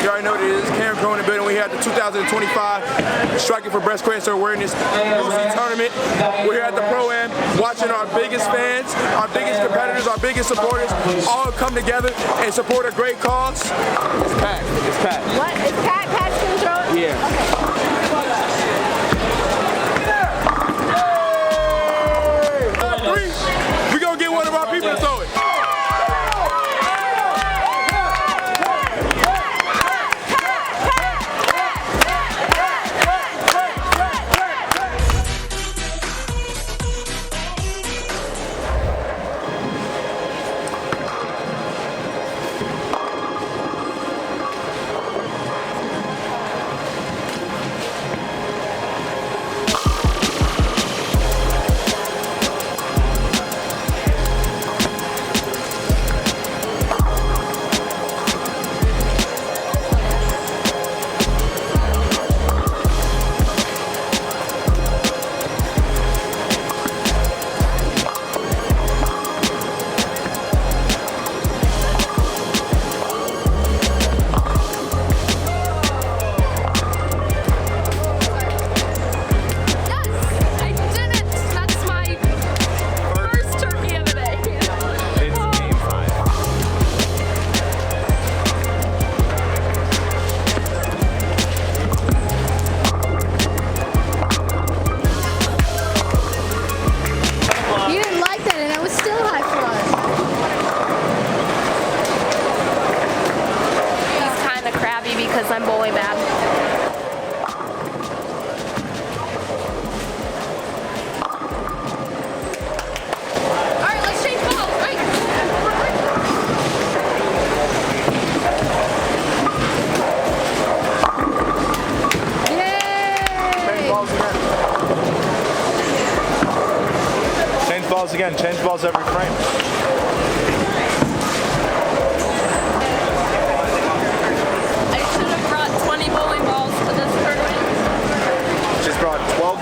You already know what it is. Cam Crow in the building. We had the 2025 Striking for Breast Cancer Awareness Luci Tournament. We're here at the Pro-Am watching our biggest fans, our biggest competitors, our biggest supporters all come together and support a great cause. It's Pat. It's Pat. What? Is Pat's gonna throw it? Yeah. Okay. We're gonna get one of our people to throw it. Because I'm bowling bad. Alright, let's change balls, right? Yay! Change balls again. Change balls again. Change balls every frame.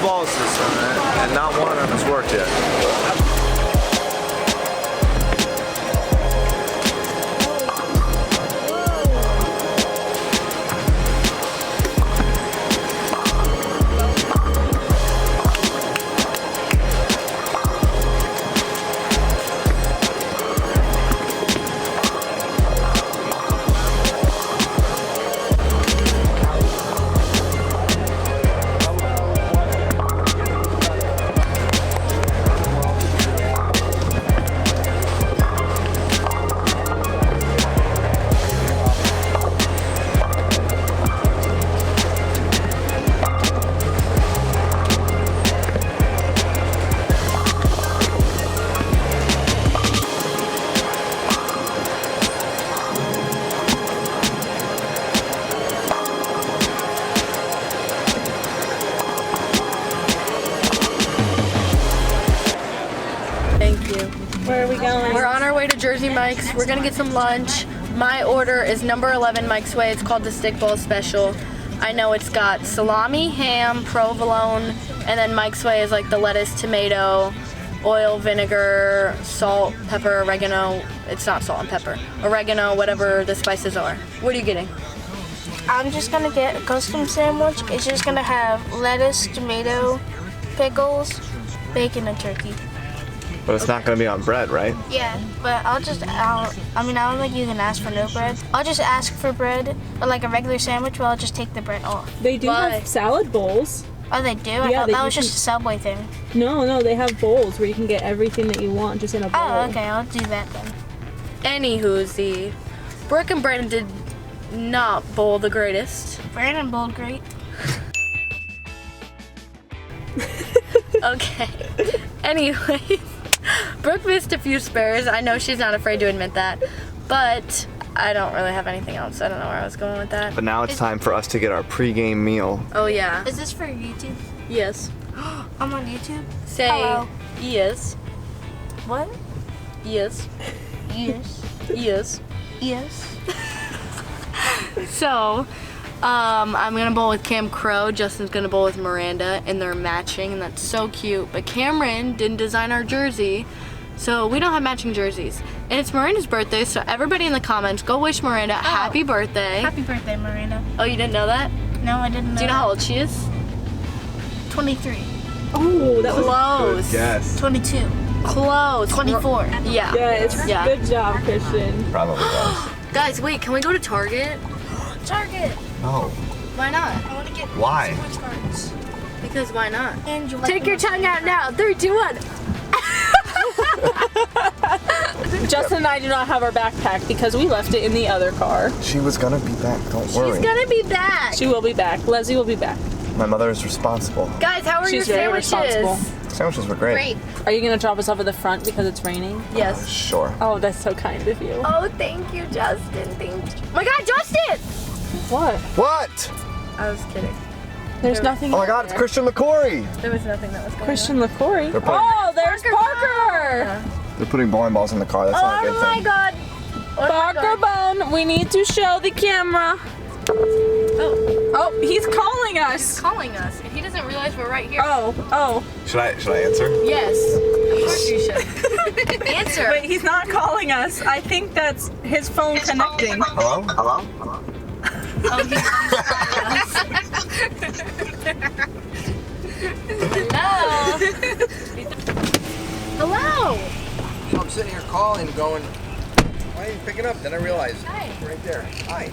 Balls this time, and not one of them has worked yet. Where are we going? We're on our way to Jersey Mike's. We're gonna get some lunch. My order is number 11 Mike's Way. It's called the Stickball Special. I know it's got salami, ham, provolone, and then Mike's Way is like the lettuce, tomato, oil, vinegar, salt, pepper, oregano. It's not salt and pepper. Oregano, whatever the spices are. What are you getting? I'm just gonna get a custom sandwich. It's just gonna have lettuce, tomato, pickles, bacon, and turkey. But it's not going to be on bread, right? Yeah, but I don't think you can ask for no bread. I'll just ask for bread, but like a regular sandwich, well, I'll just take the bread off. They do have salad bowls. Oh, they do? I thought that was just a Subway thing. No, they have bowls where you can get everything that you want just in a bowl. Oh, okay, I'll do that then. Anywhoosie, Brooke and Brandon did not bowl the greatest. Brandon bowled great. Okay. Anyways, Brooke missed a few spares. I know she's not afraid to admit that, but I don't really have anything else. I don't know where I was going with that. But now it's time for us to get our pre-game meal. Oh yeah. Is this for YouTube? Yes. I'm on YouTube? Say hello. Yes. What? Yes. Yes. Yes. Yes. So, I'm gonna bowl with Cam Crow, Justin's gonna bowl with Miranda, and they're matching, and that's so cute. But Cameron didn't design our jersey, So we don't have matching jerseys. And it's Miranda's birthday, so everybody in the comments, go wish Miranda a happy birthday. Happy birthday, Miranda. Oh, you didn't know that? No, I didn't know. Do you know how old she is? 23. Oh, that was Close. Yes. 22. Close. 24. Yeah. yeah. Good job, Christian. Probably was. Guys, wait, can we go to Target? Target. No. Why not? I want to get Why? sports cards. Because why not? And you like Take your tongue out now. 3, 2, 1. Justin and I do not have our backpack because we left it in the other car. She was gonna be back. Don't worry. She's gonna be back. She will be back. Leslie will be back. My mother is responsible. Guys, how are She's your very sandwiches? responsible. Sandwiches were great. Are you gonna drop us off at the front because it's raining? Yes. Sure. Oh, that's so kind of you. Oh, thank you, Justin. Thank you. Oh my God, Justin! What? What? I was kidding. There's nothing. Oh my God, it's Christian McCory. There was nothing that was going Christian LaCory. They're putting- Oh, there's Parker. They're putting bowling balls in the car. That's not a on. good Oh my thing. God. Oh my Parker God. Bone, we need to show the camera. Oh, he's calling us. Calling us, and he doesn't realize we're right here. Oh. Should I answer? Yes. Of course you should. Answer. Wait, he's not calling us. I think that's his phone connecting. Hello? Hello? Oh, he's calling us. Hello. Hello. I'm sitting here calling, going, why are you picking up? Then I realized, Hi. right there. Hi.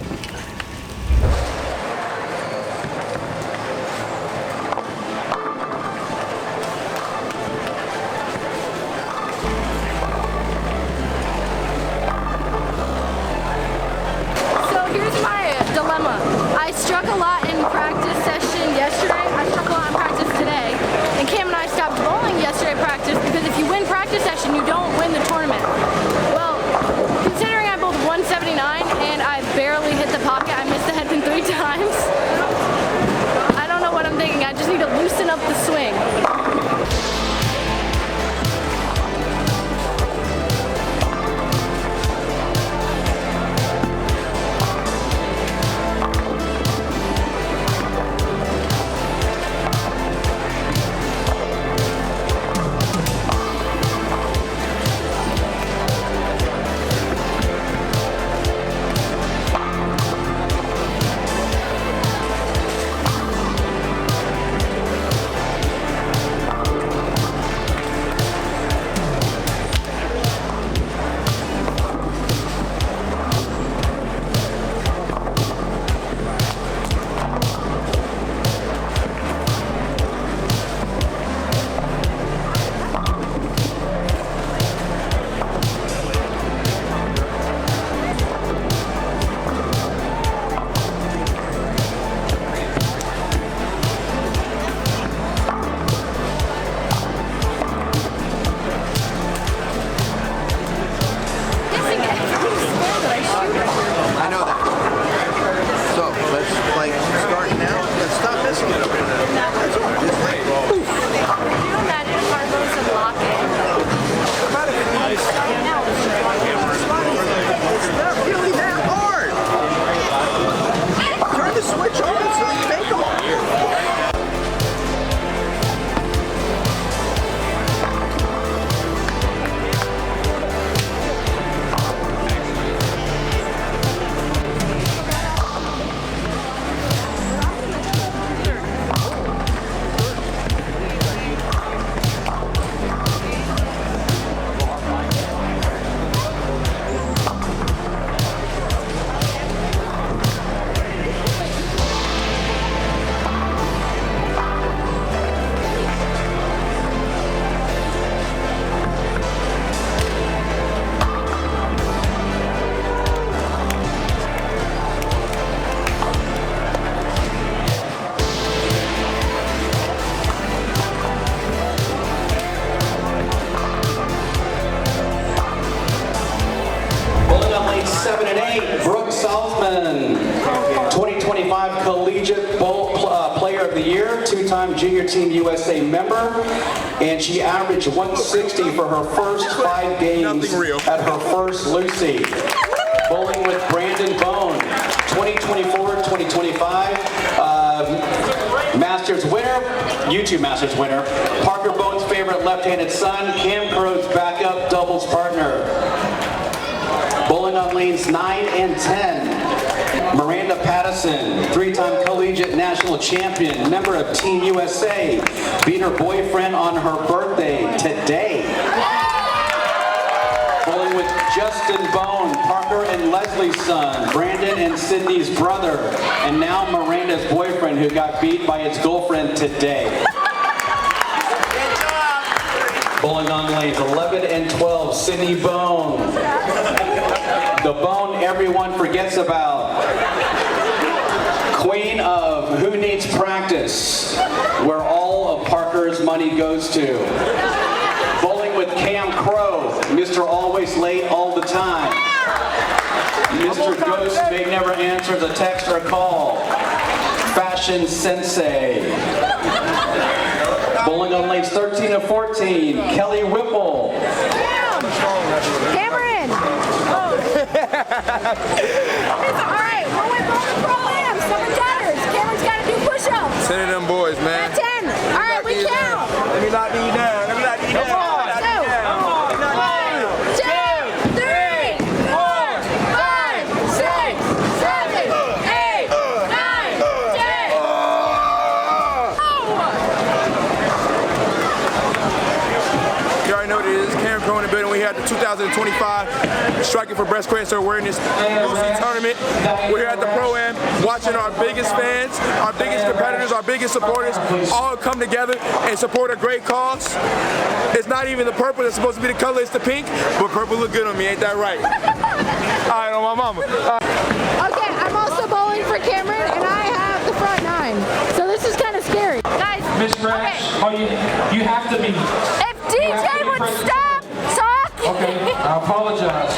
So here's my dilemma. I struck a lot in practice session yesterday. I struck a lot in practice today. And Cam and I stopped bowling yesterday practice because if you win practice session, you don't win the tournament. Well, considering I bowled 179 and I barely hit the pocket, I missed the headpin 3 times. I don't know what I'm thinking. I just need to loosen up the swing. I know that. So, let's, start now. Let's stop this one. That's all right. Just like, Could you imagine if our boats had locked in? it's not really that hard. Turn the switch on so you make them. Bowling up lanes 7 and 8, Brooke Southman, 2025 Collegiate Bowl Player of the Year, 2-time Junior Team USA member, and she averaged 160 for her first 5 games at her first Luci. Bowling with Brandon Bohn, 2024-2025 Masters winner, YouTube Masters winner. Parker Bohn's favorite left-handed son, Cam Crow's backup doubles partner. Bowling on lanes 9 and 10. Miranda Pattison, 3-time collegiate national champion, member of Team USA, beat her boyfriend on her birthday today. Bowling with Justin Bohn, Parker and Leslie's son, Brandon and Sydney's brother, and now Miranda's boyfriend who got beat by his girlfriend today. Bowling on lanes 11 and 12, Sydney Bohn. The Bohn everyone forgets about. Queen of Who Needs Practice, where all of Parker's money goes to. Bowling with Cam Crow, Mr. Always Late All the Time. Mr. Ghost may never answer the text or call. Fashion Sensei. Bowling on lanes 13 and 14, Kelly Whipple. Cameron! It's all right, we're with Bohn Pro-Am, 7 daughters. Cameron's got to do push-ups. 10 of them boys, man. 10. All right, we count. Let me knock these down. Let me knock these down. Come on. 1, 2, 3, 4, 5, 6, 7, 8, 9, 10. You already know what it is. Cam Crow in the building. We had the 2025 Striking for Breast Cancer Awareness Luci Tournament. We're here at the Pro-Am watching our biggest fans, our biggest competitors, our biggest supporters all come together and support a great cause. It's not even the purple that's supposed to be the color, it's the pink, but purple look good on me, ain't that right? All right, on my mama. Okay, I'm also bowling for Cameron, and I have the front 9. So this is kind of scary. Guys, Miss Branch, you have to be. if DJ would stop talking. Okay, I apologize.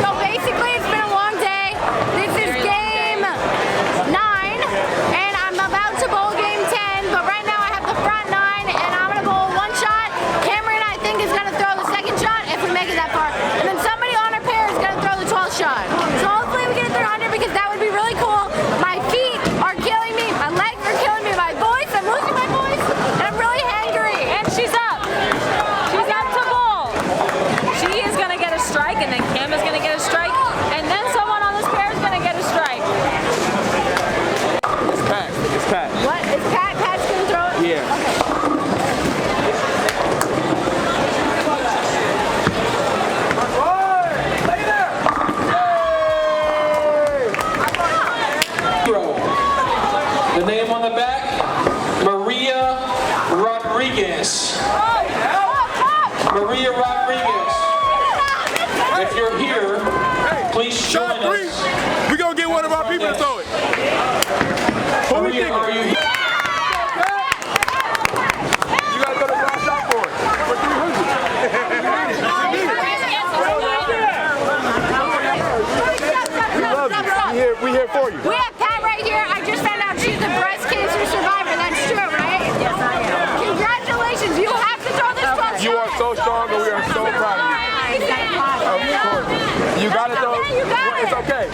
So basically, it's been a long day. This is game 9, and I'm about to bowl game 10, but right now I have the front 9, and I'm going to bowl 1 shot. Cameron, I think, is going to throw the 2nd shot if we make it that far. And then somebody on our pair is going to throw the 12th shot. So hopefully we get it 300 because that would be really cool. My feet are killing me. My legs are killing me. My voice, I'm losing my voice, and I'm really hangry. And she's up. She's up to bowl. She is going to get a strike, and then Cam is going to get a strike, and then someone on this pair is going to get a strike. It's Pat. It's Pat. What? Is Pat? Pat's going to throw it? Yeah. The name on the back, Maria Rodriguez. Maria Rodriguez. If you're here, please join Shot 3. us. We're going to get one of our people to throw it. Who we Maria, thinking? are you here? You got to throw the last shot for it. For 300. We here for you. We have Pat right here. I just found out she's a breast cancer survivor. That's true, right? Yes, I am. Congratulations. You have to throw this 12 shot. You are so strong and we are so proud of you. You got it though. You got it. It's okay.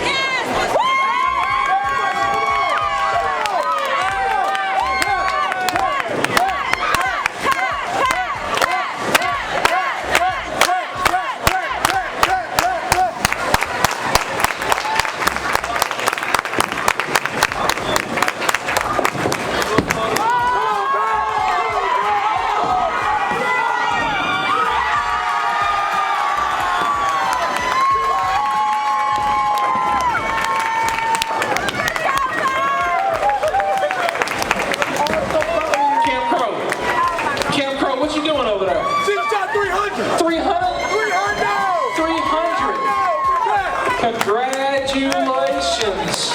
Congratulations.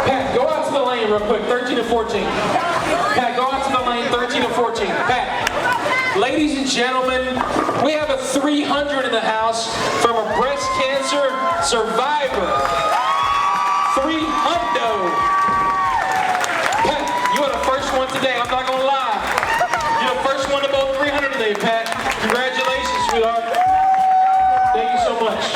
Pat, go out to the lane real quick, 13 and 14. Pat, go out to the lane, 13 and 14. Pat, ladies and gentlemen, we have a 300 in the house from a breast cancer survivor. 300. Pat, you are the first one today, I'm not going to lie. You're the first one to bowl 300 today, Pat. Congratulations, sweetheart. Thank you so much.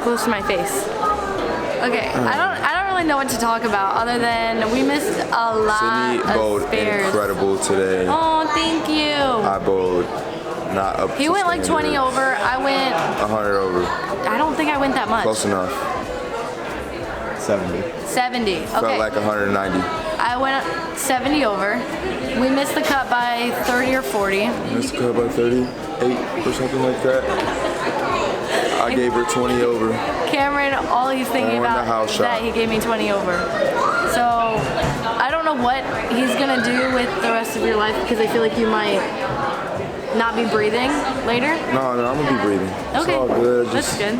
close to my face. Okay, I don't really know what to talk about other than we missed a lot Sydney of bowled spares. incredible today. Oh, thank you. I bowled not up to He went like 20 standard. over. I went. 100 over. I don't think I went that much. Close enough. 70. 70. Okay. Felt like 190. I went 70 over. We missed the cut by 30 or 40. Missed the cut by 38 or something like that. I gave her 20 over. Cameron, all he's thinking On the about house is shot. that he gave me 20 over. So I don't know what he's gonna do with the rest of your life because I feel like you might not be breathing later. No, I'm gonna be breathing. Okay, It's all good. that's good.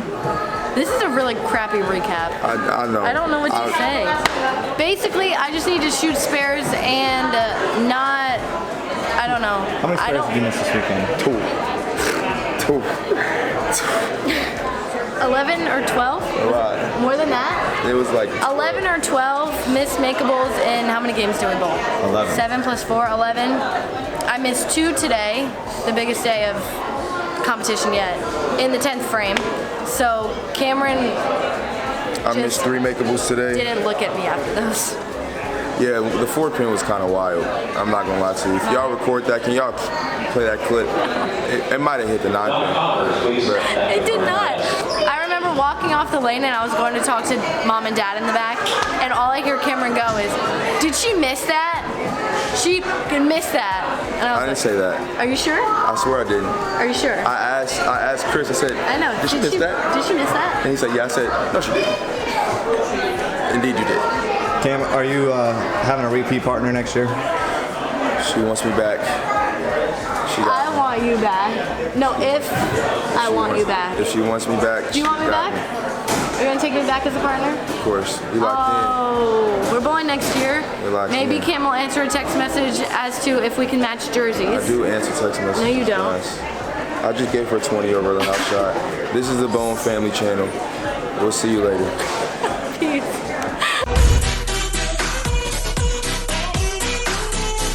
This is a really crappy recap. I know. I don't know what to say. Basically, I just need to shoot spares and not. I don't know. How many spares did you miss this weekend? 2. 11 or 12? A lot. More than that? It was like 11 or 12 missed makeables in how many games do we bowl? 11. 7 plus 4, 11. I missed 2 today, the biggest day of competition yet, in the 10th frame. So Cameron I missed 3 makeables today. didn't look at me after those. Yeah, the 4-pin was kind of wild. I'm not gonna lie to you. If y'all record that, can y'all play that clip? It might have hit the 9-pin. It did not. I remember walking off the lane and I was going to talk to mom and dad in the back, and all I hear Cameron go is, "Did she miss that? She missed that." And I I didn't was say that. like, "Are you sure? I swear I didn't. Are you sure?" I asked Chris. I said, I know. Did she miss that? Did she miss that? And he said, yeah. I said, no, she didn't. Indeed, you did. Cam, are you having a repeat partner next year? She wants me back. She got I want you back. No, if I want you back. If she wants me back, Do you want me back? Are you gonna take me back as a partner? Of course. We locked Oh, we're bowling next year. We're locked Maybe in. Cam will answer a text message as to if we can match jerseys. in. I do answer text messages. No, you don't. Yes. I just gave her 20 over the house shot. This is the Bohn Family Channel. We'll see you later. Peace.